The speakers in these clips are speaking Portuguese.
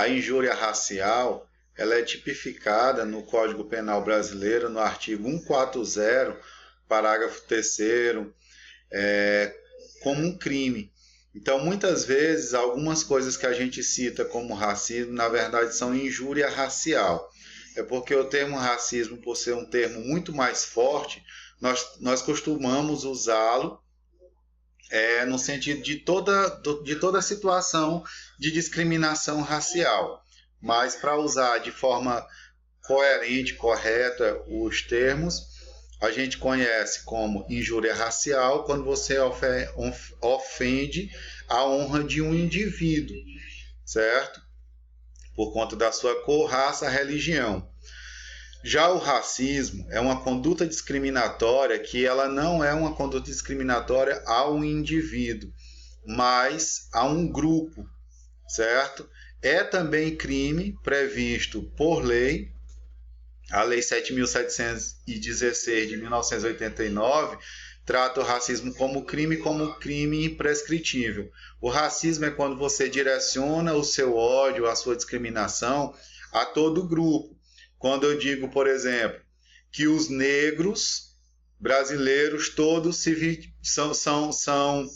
A injúria racial, ela é tipificada no Código Penal Brasileiro, no artigo 140, parágrafo 3º, como um crime. Então, muitas vezes, algumas coisas que a gente cita como racismo, na verdade, são injúria racial. É porque o termo racismo, por ser um termo muito mais forte, nós costumamos usá-lo no sentido de toda situação de discriminação racial. Mas para usar de forma coerente, correta os termos, a gente conhece como injúria racial quando você ofende a honra de um indivíduo, certo? Por conta da sua cor, raça, religião. Já o racismo é uma conduta discriminatória que ela não é uma conduta discriminatória a um indivíduo, mas a um grupo, certo? É também crime previsto por lei, a Lei 7.716 de 1989 trata o racismo como crime imprescritível. O racismo é quando você direciona o seu ódio, a sua discriminação a todo grupo. Quando eu digo, por exemplo, que os negros brasileiros todos são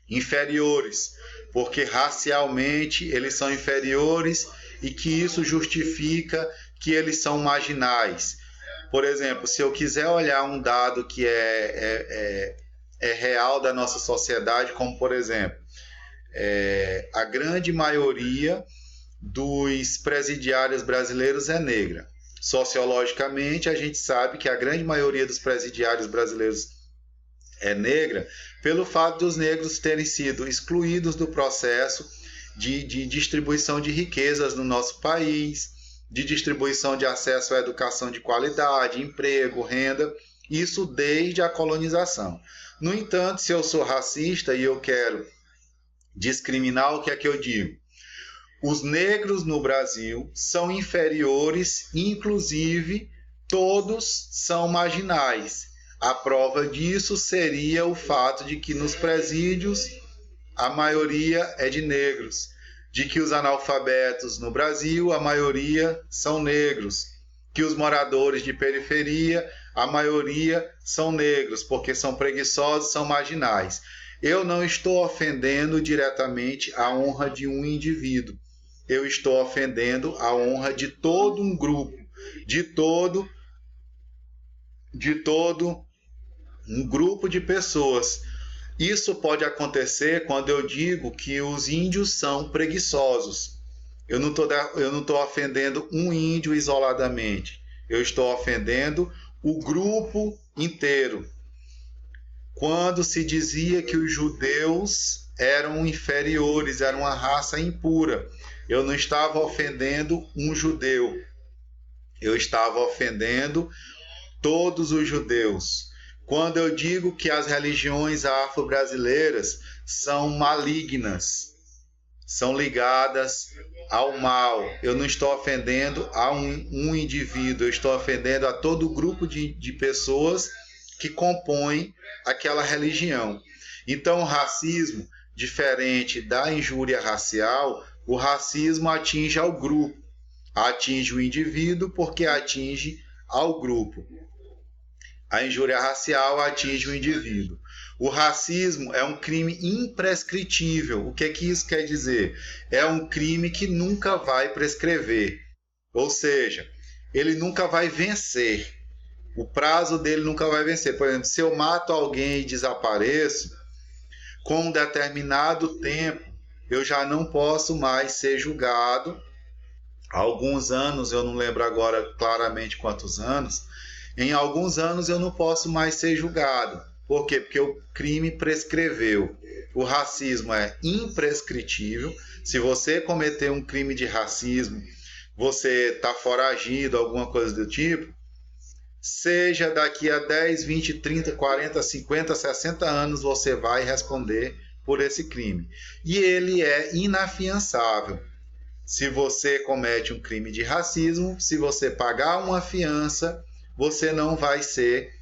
inferiores, porque racialmente eles são inferiores e que isso justifica que eles são marginais. Por exemplo, se eu quiser olhar um dado que é real da nossa sociedade, como por exemplo, a grande maioria dos presidiários brasileiros é negra. Sociologicamente, a gente sabe que a grande maioria dos presidiários brasileiros é negra pelo fato dos negros terem sido excluídos do processo de distribuição de riquezas no nosso país, de distribuição de acesso à educação de qualidade, emprego, renda, isso desde a colonização. No entanto, se eu sou racista e eu quero discriminar, o que é que eu digo? Os negros no Brasil são inferiores, inclusive todos são marginais. A prova disso seria o fato de que nos presídios a maioria é de negros, de que os analfabetos no Brasil a maioria são negros, que os moradores de periferia a maioria são negros, porque são preguiçosos, são marginais. Eu não estou ofendendo diretamente a honra de um indivíduo. Eu estou ofendendo a honra de todo um grupo, de todo um grupo de pessoas. Isso pode acontecer quando eu digo que os índios são preguiçosos. Eu não estou ofendendo um índio isoladamente. Eu estou ofendendo o grupo inteiro. Quando se dizia que os judeus eram inferiores, eram uma raça impura, eu não estava ofendendo um judeu. Eu estava ofendendo todos os judeus. Quando eu digo que as religiões afro-brasileiras são malignas, são ligadas ao mal, eu não estou ofendendo a um indivíduo, eu estou ofendendo a todo o grupo de pessoas que compõem aquela religião. Então, o racismo, diferente da injúria racial, o racismo atinge ao grupo, atinge o indivíduo porque atinge ao grupo. A injúria racial atinge o indivíduo. O racismo é um crime imprescritível. O que é que isso quer dizer? É um crime que nunca vai prescrever. Ou seja, ele nunca vai vencer. O prazo dele nunca vai vencer. Por exemplo, se eu mato alguém e desapareço, com um determinado tempo, eu já não posso mais ser julgado. Há alguns anos, eu não lembro agora claramente quantos anos, em alguns anos eu não posso mais ser julgado. Por quê? Porque o crime prescreveu. O racismo é imprescritível. Se você cometer um crime de racismo, você está foragido, alguma coisa do tipo, seja daqui a 10, 20, 30, 40, 50, 60 anos, você vai responder por esse crime. E ele é inafiançável. Se você comete um crime de racismo, se você pagar uma fiança, você não vai ser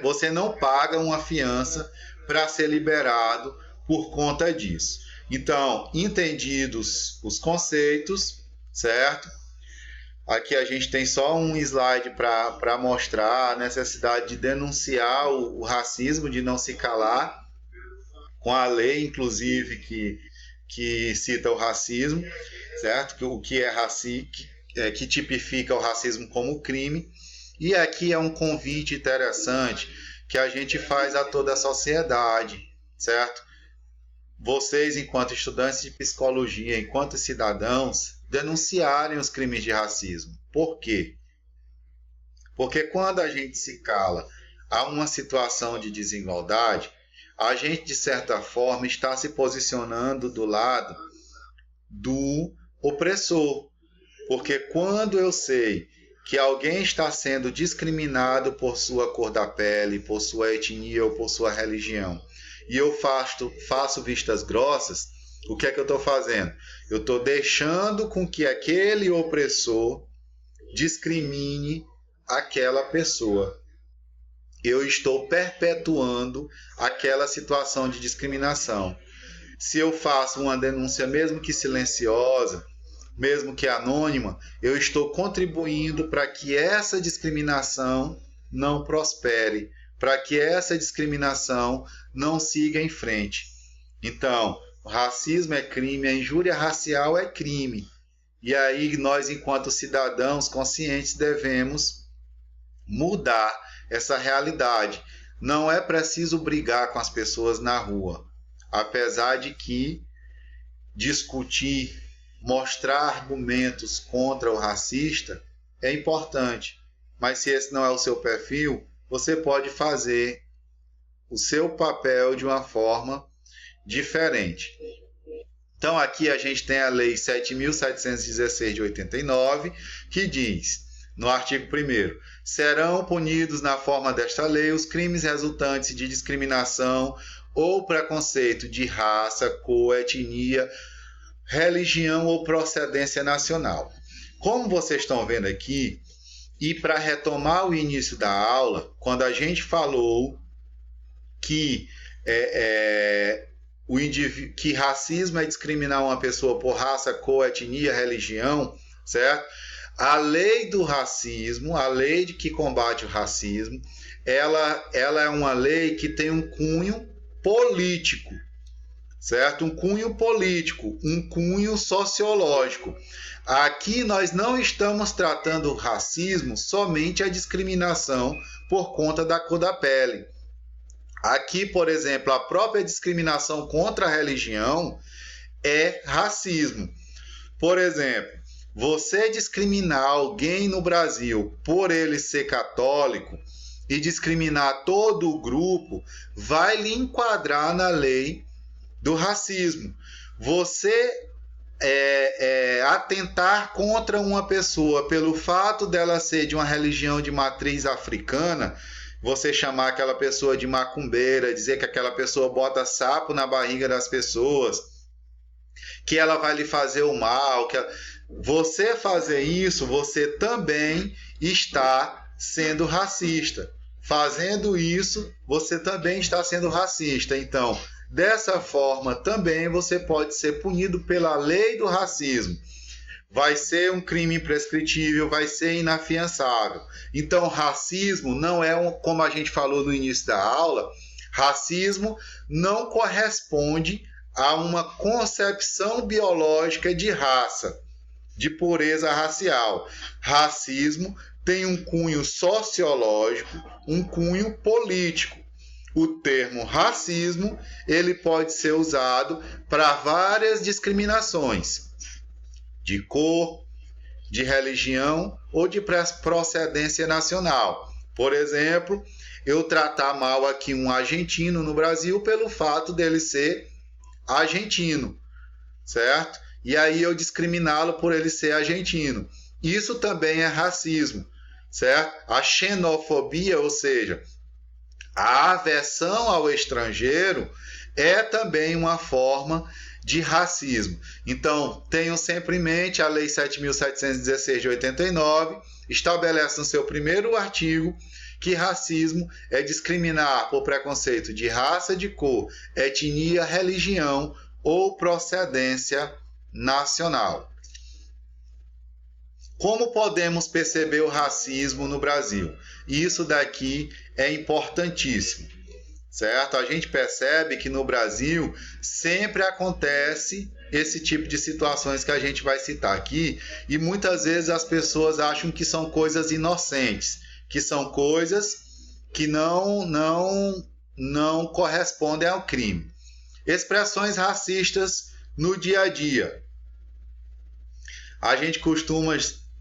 você não paga uma fiança para ser liberado por conta disso. Então, entendidos os conceitos, certo? Aqui a gente tem só um slide para mostrar a necessidade de denunciar o racismo, de não se calar, com a lei, inclusive, que cita o racismo, certo? O que é racismo, que tipifica o racismo como crime. E aqui é um convite interessante que a gente faz a toda a sociedade, certo? Vocês, enquanto estudantes de psicologia, enquanto cidadãos, denunciarem os crimes de racismo. Por quê? Porque quando a gente se cala a uma situação de desigualdade, a gente, de certa forma, está se posicionando do lado do opressor. Porque quando eu sei que alguém está sendo discriminado por sua cor da pele, por sua etnia ou por sua religião, e eu faço vistas grossas, o que é que eu estou fazendo? Eu estou deixando com que aquele opressor discrimine aquela pessoa. Eu estou perpetuando aquela situação de discriminação. Se eu faço uma denúncia, mesmo que silenciosa, mesmo que anônima, eu estou contribuindo para que essa discriminação não prospere, para que essa discriminação não siga em frente. Então, o racismo é crime, a injúria racial é crime. E aí nós, enquanto cidadãos conscientes, devemos mudar essa realidade. Não é preciso brigar com as pessoas na rua, apesar de que discutir, mostrar argumentos contra o racista é importante. Mas se esse não é o seu perfil, você pode fazer o seu papel de uma forma diferente. Então aqui a gente tem a Lei 7.716 de 89, que diz, no artigo 1º, serão punidos na forma desta lei os crimes resultantes de discriminação ou preconceito de raça, cor, etnia, religião ou procedência nacional. Como vocês estão vendo aqui, e para retomar o início da aula, quando a gente falou que que racismo é discriminar uma pessoa por raça, cor, etnia, religião, certo? A lei do racismo, a lei que combate o racismo, ela é uma lei que tem um cunho político, certo? Um cunho político, um cunho sociológico. Aqui nós não estamos tratando o racismo somente a discriminação por conta da cor da pele. Aqui, por exemplo, a própria discriminação contra a religião é racismo. Por exemplo, você discriminar alguém no Brasil por ele ser católico e discriminar todo o grupo vai lhe enquadrar na lei do racismo. Você atentar contra uma pessoa pelo fato dela ser de uma religião de matriz africana, você chamar aquela pessoa de macumbeira, dizer que aquela pessoa bota sapo na barriga das pessoas, que ela vai lhe fazer o mal, você fazer isso, você também está sendo racista. Fazendo isso, você também está sendo racista. Então, dessa forma, também você pode ser punido pela lei do racismo. Vai ser um crime imprescritível, vai ser inafiançável. Então, racismo não é, como a gente falou no início da aula, racismo não corresponde a uma concepção biológica de raça, de pureza racial. Racismo tem um cunho sociológico, um cunho político. O termo racismo, ele pode ser usado para várias discriminações, de cor, de religião ou de procedência nacional. Por exemplo, eu tratar mal aqui um argentino no Brasil pelo fato dele ser argentino, certo? E aí eu discriminá-lo por ele ser argentino. Isso também é racismo, certo? A xenofobia, ou seja, a aversão ao estrangeiro, é também uma forma de racismo. Então, tenham sempre em mente a Lei 7.716 de 89, estabelece no seu primeiro artigo que racismo é discriminar por preconceito de raça, de cor, etnia, religião ou procedência nacional. Como podemos perceber o racismo no Brasil? Isso daqui é importantíssimo, certo? A gente percebe que no Brasil sempre acontece esse tipo de situações que a gente vai citar aqui, e muitas vezes as pessoas acham que são coisas inocentes, que são coisas que não correspondem ao crime. Expressões racistas no dia a dia. A gente costuma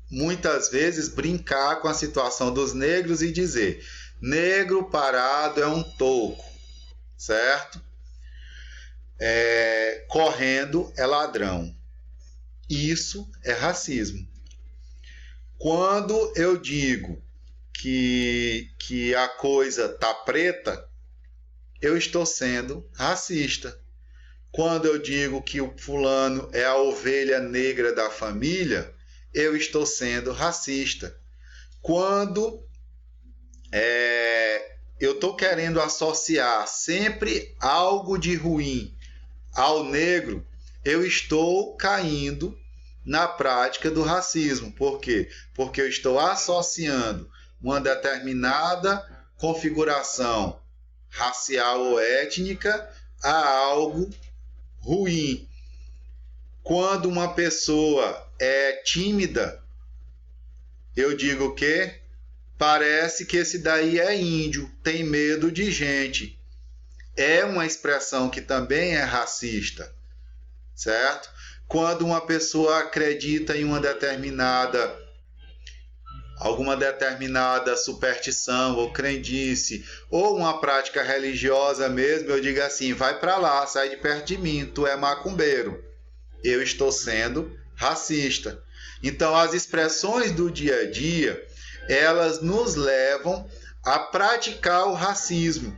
muitas vezes brincar com a situação dos negros e dizer: negro parado é um toco, certo? Correndo é ladrão. Isso é racismo. Quando eu digo que a coisa tá preta, eu estou sendo racista. Quando eu digo que o fulano é a ovelha negra da família, eu estou sendo racista. Quando eu estou querendo associar sempre algo de ruim ao negro, eu estou caindo na prática do racismo. Por quê? Porque eu estou associando uma determinada configuração racial ou étnica a algo ruim. Quando uma pessoa é tímida, eu digo que parece que esse daí é índio, tem medo de gente. É uma expressão que também é racista, certo? Quando uma pessoa acredita em alguma determinada superstição ou crendice, ou uma prática religiosa mesmo, eu digo assim: vai para lá, sai de perto de mim, tu é macumbeiro. Eu estou sendo racista. Então, as expressões do dia a dia, elas nos levam a praticar o racismo,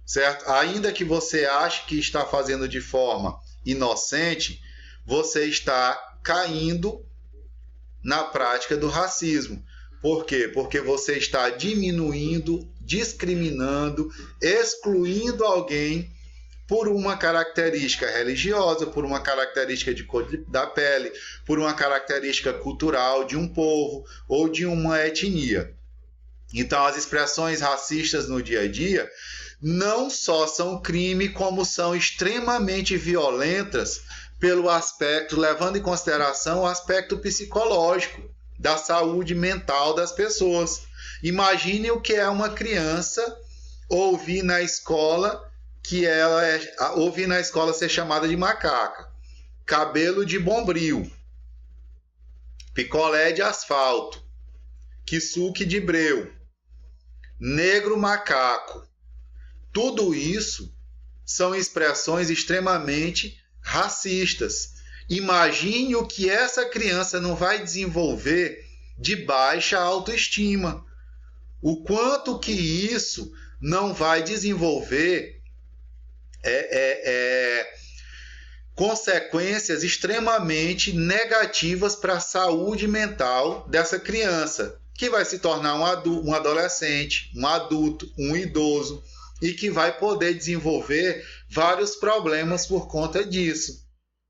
certo? Ainda que você ache que está fazendo de forma inocente, você está caindo na prática do racismo. Por quê? Porque você está diminuindo, discriminando, excluindo alguém por uma característica religiosa, por uma característica de cor da pele, por uma característica cultural de um povo ou de uma etnia. Então, as expressões racistas no dia a dia não só são crime, como são extremamente violentas pelo aspecto, levando em consideração o aspecto psicológico da saúde mental das pessoas. Imagine o que é uma criança ouvir na escola ser chamada de macaca, cabelo de bombril, picolé de asfalto, kisuke de breu, negro macaco. Tudo isso são expressões extremamente racistas. Imagine o que essa criança não vai desenvolver de baixa autoestima. O quanto que isso não vai desenvolver consequências extremamente negativas para a saúde mental dessa criança, que vai se tornar um adolescente, um adulto, um idoso, e que vai poder desenvolver vários problemas por conta disso,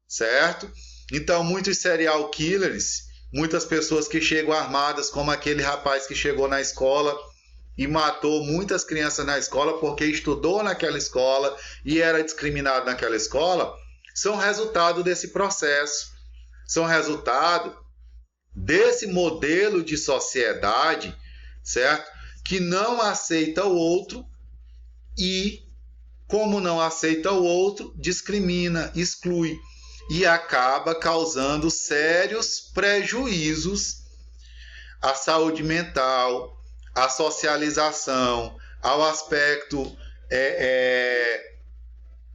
certo? Então, muitos serial killers, muitas pessoas que chegam armadas, como aquele rapaz que chegou na escola e matou muitas crianças na escola porque estudou naquela escola e era discriminado naquela escola, são resultado desse processo, são resultado desse modelo de sociedade, certo? Que não aceita o outro e, como não aceita o outro, discrimina, exclui e acaba causando sérios prejuízos à saúde mental, à socialização, ao aspecto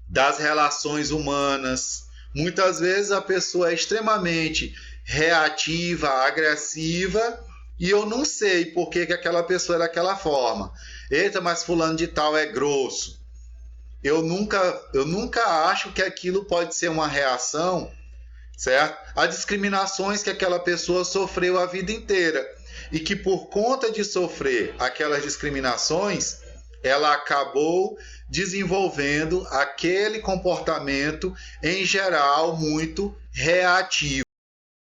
das relações humanas. Muitas vezes a pessoa é extremamente reativa, agressiva, e eu não sei por que aquela pessoa é daquela forma. Eita, mas fulano de tal é grosso. Eu nunca acho que aquilo pode ser uma reação, certo? A discriminações que aquela pessoa sofreu a vida inteira. E que por conta de sofrer aquelas discriminações, ela acabou desenvolvendo aquele comportamento, em geral, muito reativo.